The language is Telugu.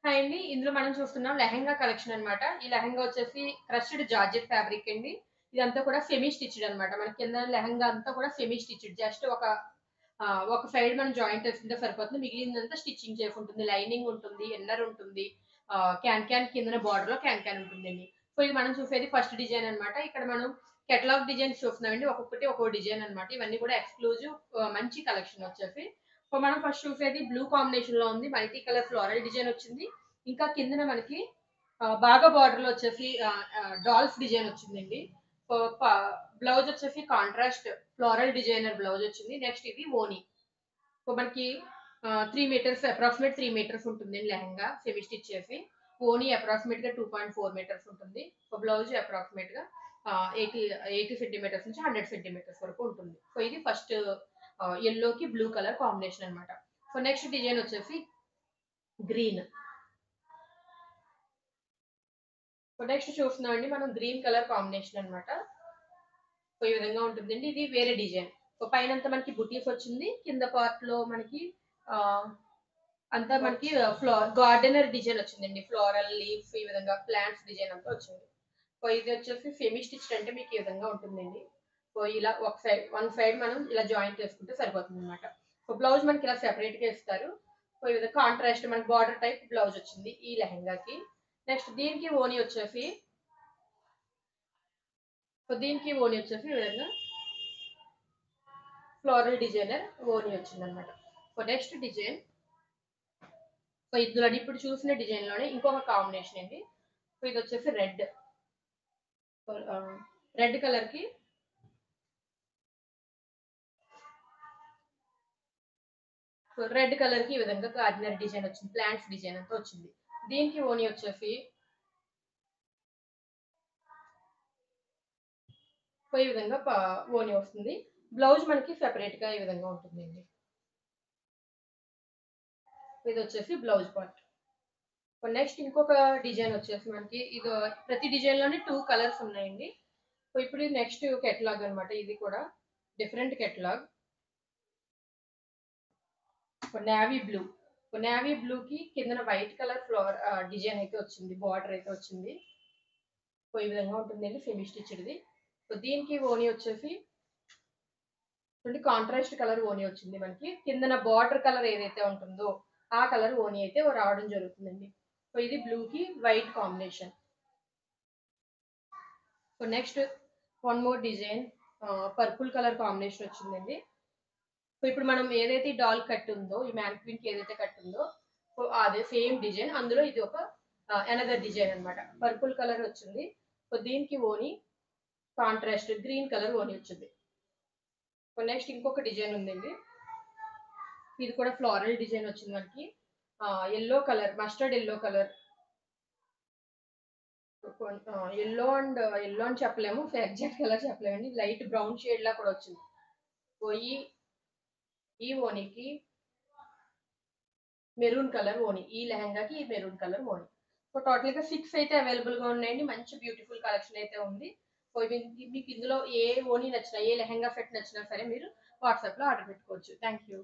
హాయ్ అండి. ఇందులో మనం చూస్తున్నాం లెహెంగా కలెక్షన్ అన్నమాట. ఈ లెహెంగా వచ్చేసి క్రష్డ్ జార్జెట్ ఫ్యాబ్రిక్ అండి. ఇదంతా కూడా సెమీ స్టిచ్డ్ అన్నమాట. మనకి కింద లెహెంగా అంతా కూడా సెమీ స్టిచ్డ్. జస్ట్ ఒక సైడ్ మనం జాయింట్ వేసుకుంటే సరిపోతుంది. మిగిలిందంతా స్టిచ్చింగ్ చేసుంటుంది. లైనింగ్ ఉంటుంది. ఇన్నర్ ఉంటుంది. క్యాన్ కిందన బోర్డర్‌లో క్యాన్ ఉంటుందండి. సో, ఇది మనం చూసేది ఫస్ట్ డిజైన్ అన్నమాట. ఇక్కడ మనం కేటలాగ్ డిజైన్స్ చూస్తున్నామండి. ఒక్కొక్కటి ఒక్కో డిజైన్ అన్నమాట. ఇవన్నీ కూడా ఎక్స్‌క్లూజివ్ మంచి కలెక్షన్ వచ్చేసి. సో, మనం ఫస్ట్ చూసేది బ్లూ కాంబినేషన్‌లో ఉంది. మల్టీ కలర్ ఫ్లోరల్ డిజైన్ వచ్చింది. ఇంకా కిందన మనకి బాగా బార్డర్‌లో వచ్చేసి డాల్స్ డిజైన్ వచ్చిందండి. సో, బ్లౌజ్ వచ్చేసి కాంట్రాస్ట్ ఫ్లోరల్ డిజైనర్ బ్లౌజ్ వచ్చింది. నెక్స్ట్ ఇది ఓని. సో, మనకి 3 మీటర్స్ అప్రాక్సిమేట్ 3 మీటర్స్ ఉంటుందండి లెహెంగా సెమీ స్టిచ్ చేసి. ఓని అప్రాక్సిమేట్‌గా 2.4 మీటర్స్ ఉంటుంది. సో, బ్లౌజ్ అప్రాక్సిమేట్‌గా 80 సెంటీమీటర్స్ నుంచి 100 సెంటీమీటర్స్ వరకు ఉంటుంది. సో, ఇది ఫస్ట్ యెల్లోకి బ్లూ కలర్ కాంబినేషన్ అన్నమాట. సో, నెక్స్ట్ డిజైన్ వచ్చేసి గ్రీన్. సో, నెక్స్ట్ చూస్తున్నామండి మనం గ్రీన్ కలర్ కాంబినేషన్ అన్నమాట. సో, ఈ విధంగా ఉంటుందండి. ఇది వేరే డిజైన్. సో, పైనంతా మనకి బుటీస్ వచ్చింది. కింద పార్ట్‌లో మనకి ఆహ్, అంతా మనకి గార్డెనర్ డిజైన్ వచ్చిందండి. ఫ్లోరల్ లీఫ్స్ ఈ విధంగా ప్లాంట్స్ డిజైన్ అంతా వచ్చింది. సో, ఇది వచ్చేసి సెమీ స్టిచ్డ్ అంటే మీకు ఈ విధంగా ఉంటుందండి. సో, ఇలా వన్ సైడ్ మనం ఇలా జాయింట్ చేసుకుంటే సరిపోతుందన్నమాట. సో, బ్లౌజ్ మనకి ఇలా సెపరేట్‌గా ఇస్తారు. సో, ఈ విధంగా కాంట్రాస్ట్ మనకి బార్డర్ టైప్ బ్లౌజ్ వచ్చింది ఈ లెహెంగాకి. నెక్స్ట్ దీనికి ఓని వచ్చేసి ఈ విధంగా ఫ్లోరల్ డిజైనర్ ఓని వచ్చిందనమాట. So, next design. సో, ఇందులో ఇప్పుడు చూసిన డిజైన్ లోనే ఇంకొక కాంబినేషన్ అండి. సో, ఇది వచ్చేసి రెడ్. సో, రెడ్ కలర్ కి ఈ విధంగా గార్డినర్ డిజైన్ వచ్చింది. ప్లాంట్స్ డిజైన్ అంతా వచ్చింది. దీనికి ఓని వచ్చేసి సో, ఈ విధంగా ఓని వస్తుంది. బ్లౌజ్ మనకి సెపరేట్ గా ఈ విధంగా ఉంటుందండి. ఇది వచ్చేసి బ్లౌజ్ పార్ట్. నెక్స్ట్ ఇంకొక డిజైన్ వచ్చేసి మనకి ఇది ప్రతి డిజైన్ లోనే 2 కలర్స్ ఉన్నాయండి. సో, ఇప్పుడు ఇది నెక్స్ట్ కేటలాగ్ అన్నమాట. ఇది కూడా different catalogue. Navy blue. Navy బ్లూకి కిందన వైట్ కలర్ డిజైన్ అయితే వచ్చింది. బార్డర్ అయితే వచ్చింది. సో, ఈ విధంగా ఉంటుందండి సెమీ స్టిచ్డ్‌ది. సో, దీనికి ఓని వచ్చేసి కాంట్రాస్ట్ కలర్ ఓని వచ్చింది మనకి. కిందన బార్డర్ కలర్ ఏదైతే ఉంటుందో ఆ కలర్ ఓని అయితే రావడం జరుగుతుందండి. సో, ఇది బ్లూకి white combination. So, next one more design purple colour combination వచ్చిందండి. సో, ఇప్పుడు మనం ఏదైతే డాల్ కట్ ఉందో, ఈ మ్యానిక్విన్‌కి ఏదైతే కట్ ఉందో, సో, అదే సేమ్ డిజైన్. అందులో ఇది ఒక అనదర్ డిజైన్ అన్నమాట. పర్పుల్ కలర్ వచ్చింది. సో, దీనికి ఓని కాంట్రాస్ట్ గ్రీన్ కలర్ ఓని వచ్చింది. సో, నెక్స్ట్ ఇంకొక డిజైన్ ఉందండి. ఇది కూడా ఫ్లోరల్ డిజైన్ వచ్చింది మనకి. Yellow colour, mustard yellow colour. Yellow అని చెప్పలేము. ఎగ్జాక్ట్ కలర్ చెప్పలేమండి. లైట్ బ్రౌన్ షేడ్ లా కూడా వచ్చింది. సో, ఈ ఓనికి మెరూన్ కలర్ ఓని. ఈ లెహెంగాకి ఈ మెరూన్ కలర్ ఓని. సో, టోటల్‌గా 6 అయితే అవైలబుల్‌గా ఉన్నాయండి. మంచి బ్యూటిఫుల్ కలెక్షన్ అయితే ఉంది. సో, మీకు ఇందులో ఏ ఓని నచ్చినా, ఏ లెహెంగా సెట్ నచ్చినా సరే మీరు వాట్సాప్‌లో ఆర్డర్ పెట్టుకోవచ్చు. Thank you.